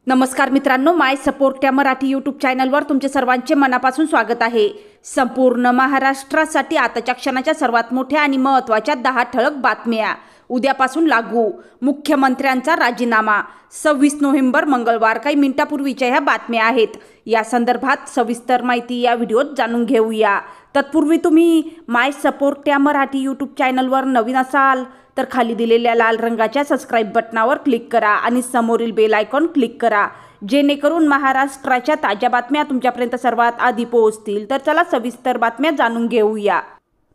नमस्कार मित्रांनो, माय सपोर्ट या मराठी यूट्यूब चॅनलवर तुमचे सर्वांचे मनापासून स्वागत आहे। संपूर्ण महाराष्ट्रासाठी आताच्या क्षणाच्या सर्वात मोठ्या आणि महत्त्वाच्या 10 ठळक बातम्या उद्यापासून लागू। मुख्यमंत्र्यांचा राजीनामा 26 नोव्हेंबर मंगळवार। काही मिनिटांपूर्वीच्या ह्या बातम्या आहेत। या संदर्भात सविस्तर माहिती या व्हिडिओत जाणून घेऊया। तत्पूर्वी तुम्ही माय सपोर्ट या मराठी यूट्यूब चॅनलवर नवीन असाल तर खाली दिलेल्या लाल रंगाच्या सबस्क्राइब बटनावर क्लिक करा आणि समोरील बेल आयकॉन क्लिक करा, जेणेकरून महाराष्ट्राच्या ताज्या बातम्या तुमच्यापर्यंत सर्वात आधी पोहोचतील। तर चला सविस्तर बातम्या जाणून घेऊया।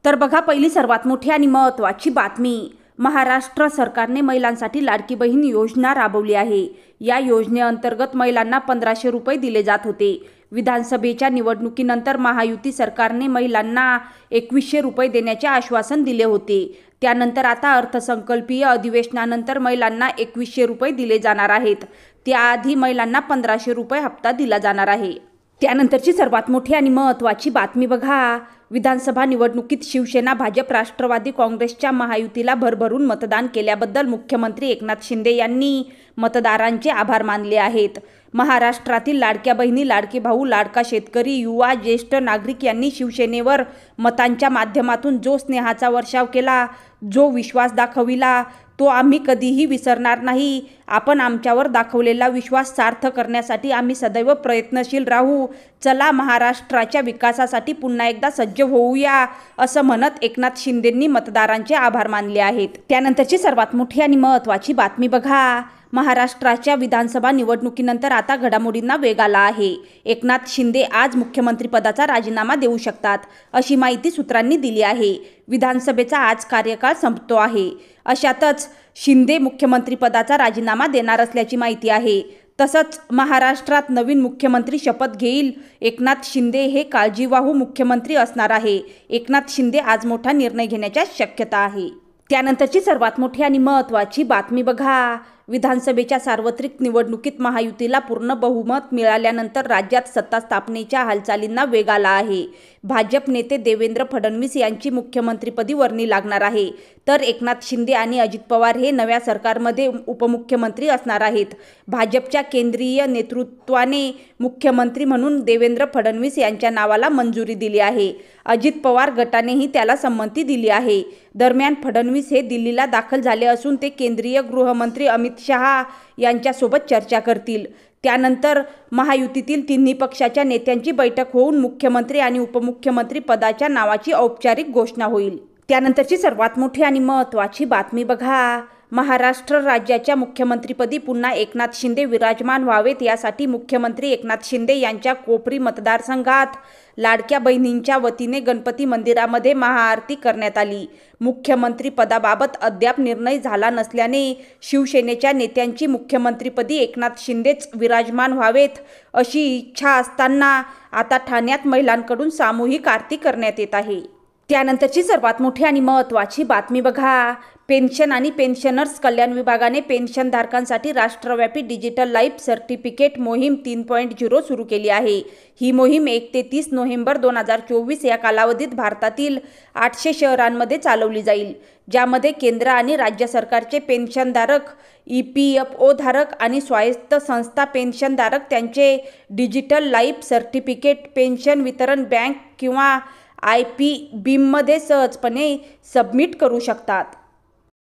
तर बघा, पहिली सर्वात मोठी आणि महत्त्वाची बातमी। महाराष्ट्र सरकारने महिलांसाठी लाडकी बहीण योजना राबवली आहे। या योजनेअंतर्गत महिलांना 1500 रुपये दिले जात होते। विधानसभेच्या निवडणुकीनंतर महायुती सरकारने महिलांना 2100 रुपये देण्याचे आश्वासन दिले होते। त्यानंतर आता अर्थसंकल्पीय अधिवेशनानंतर महिलांना 2100 रुपये दिले जाणार आहेत। त्याआधी महिलांना 1500 रुपये हप्ता दिला जाणार आहे। त्यानंतरची सर्वात मोठी आणि महत्त्वाची बातमी बघा। विधानसभा निवडणुकीत शिवसेना, भाजप, राष्ट्रवादी काँग्रेसच्या महायुतीला भरभरून मतदान केल्याबद्दल मुख्यमंत्री एकनाथ शिंदे यांनी मतदारांचे आभार मानले आहेत। महाराष्ट्रातील लाडक्या बहिणी, लाडके भाऊ, लाडका शेतकरी, युवा, ज्येष्ठ नागरिक यांनी शिवसेनेवर मतांच्या माध्यमातून जो स्नेहाचा वर्षाव केला, जो विश्वास दाखविला, तो आम्ही कधीही विसरणार नाही। आपण आमच्यावर दाखवलेला विश्वास सार्थ करण्यासाठी आम्ही सदैव प्रयत्नशील राहू। चला महाराष्ट्राच्या विकासासाठी पुन्हा एकदा सज्ज होऊया, असं म्हणत एकनाथ शिंदेंनी मतदारांचे आभार मानले आहेत। त्यानंतरची सर्वात मोठी आणि महत्त्वाची बातमी बघा। महाराष्ट्राच्या विधानसभा निवडणुकीनंतर आता घडामोडींना वेग आला आहे। एकनाथ शिंदे आज मुख्यमंत्रीपदाचा राजीनामा देऊ शकतात, अशी माहिती सूत्रांनी दिली आहे। विधानसभेचा आज कार्यकाळ संपतो आहे। अशातच शिंदे मुख्यमंत्रीपदाचा राजीनामा देणार असल्याची माहिती आहे। तसंच महाराष्ट्रात नवीन मुख्यमंत्री शपथ घेईल। एकनाथ शिंदे हे काळजीवाहू मुख्यमंत्री असणार आहे। एकनाथ शिंदे आज मोठा निर्णय घेण्याची शक्यता आहे। त्यानंतरची सर्वात मोठी आणि महत्त्वाची बातमी बघा। विधानसभेच्या सार्वत्रिक निवडणुकीत महायुतीला पूर्ण बहुमत मिळाल्यानंतर राज्यात सत्ता स्थापनेच्या हालचालींना वेग आला आहे। भाजप नेते देवेंद्र फडणवीस यांची मुख्यमंत्रीपदी वर्णी लागणार आहे, तर एकनाथ शिंदे आणि अजित पवार हे नव्या सरकारमध्ये उपमुख्यमंत्री असणार आहेत। भाजपच्या केंद्रीय नेतृत्वाने मुख्यमंत्री म्हणून देवेंद्र फडणवीस यांच्या नावाला मंजुरी दिली आहे। अजित पवार गटानेही त्याला संमती दिली आहे। दरम्यान फडणवीस हे दिल्लीला दाखल झाले असून ते केंद्रीय गृहमंत्री अमित शहा यांच्यासोबत चर्चा करतील। त्यानंतर महायुतीतील तिन्ही पक्षाच्या नेत्यांची बैठक होऊन मुख्यमंत्री आणि उपमुख्यमंत्री पदाच्या नावाची औपचारिक घोषणा होईल। त्यानंतरची सर्वात मोठी आणि महत्त्वाची बातमी बघा। महाराष्ट्र राज्याच्या मुख्यमंत्रीपदी पुन्हा एकनाथ शिंदे विराजमान व्हावेत, यासाठी मुख्यमंत्री एकनाथ शिंदे यांच्या कोपरी मतदारसंघात लाडक्या बहिणींच्या वतीने गणपती मंदिरामध्ये महाआरती करण्यात आली। मुख्यमंत्री पदाबाबत अद्याप निर्णय झाला नसल्याने शिवसेनेच्या नेत्यांची मुख्यमंत्रीपदी एकनाथ शिंदेच विराजमान व्हावेत अशी इच्छा असताना आता ठाण्यात महिलांकडून सामूहिक आरती करण्यात येत आहे। त्यानंतरची सर्वात मोठी आणि महत्त्वाची बातमी बघा। पेन्शन आणि पेन्शनर्स कल्याण विभागाने पेन्शनधारकांसाठी राष्ट्रव्यापी डिजिटल लाईफ सर्टिफिकेट मोहीम 3.0 सुरू केली आहे। ही मोहीम 1 ते 30 नोव्हेंबर 2024 या कालावधीत भारतातील 800 शहरांमध्ये चालवली जाईल, ज्यामध्ये केंद्र आणि राज्य सरकारचे पेन्शनधारक, EPFO धारक आणि स्वायत्त संस्था पेन्शनधारक त्यांचे डिजिटल लाईफ सर्टिफिकेट पेन्शन वितरण बँक किंवा IPBIM मध्ये सहजपणे सबमिट करू शकतात।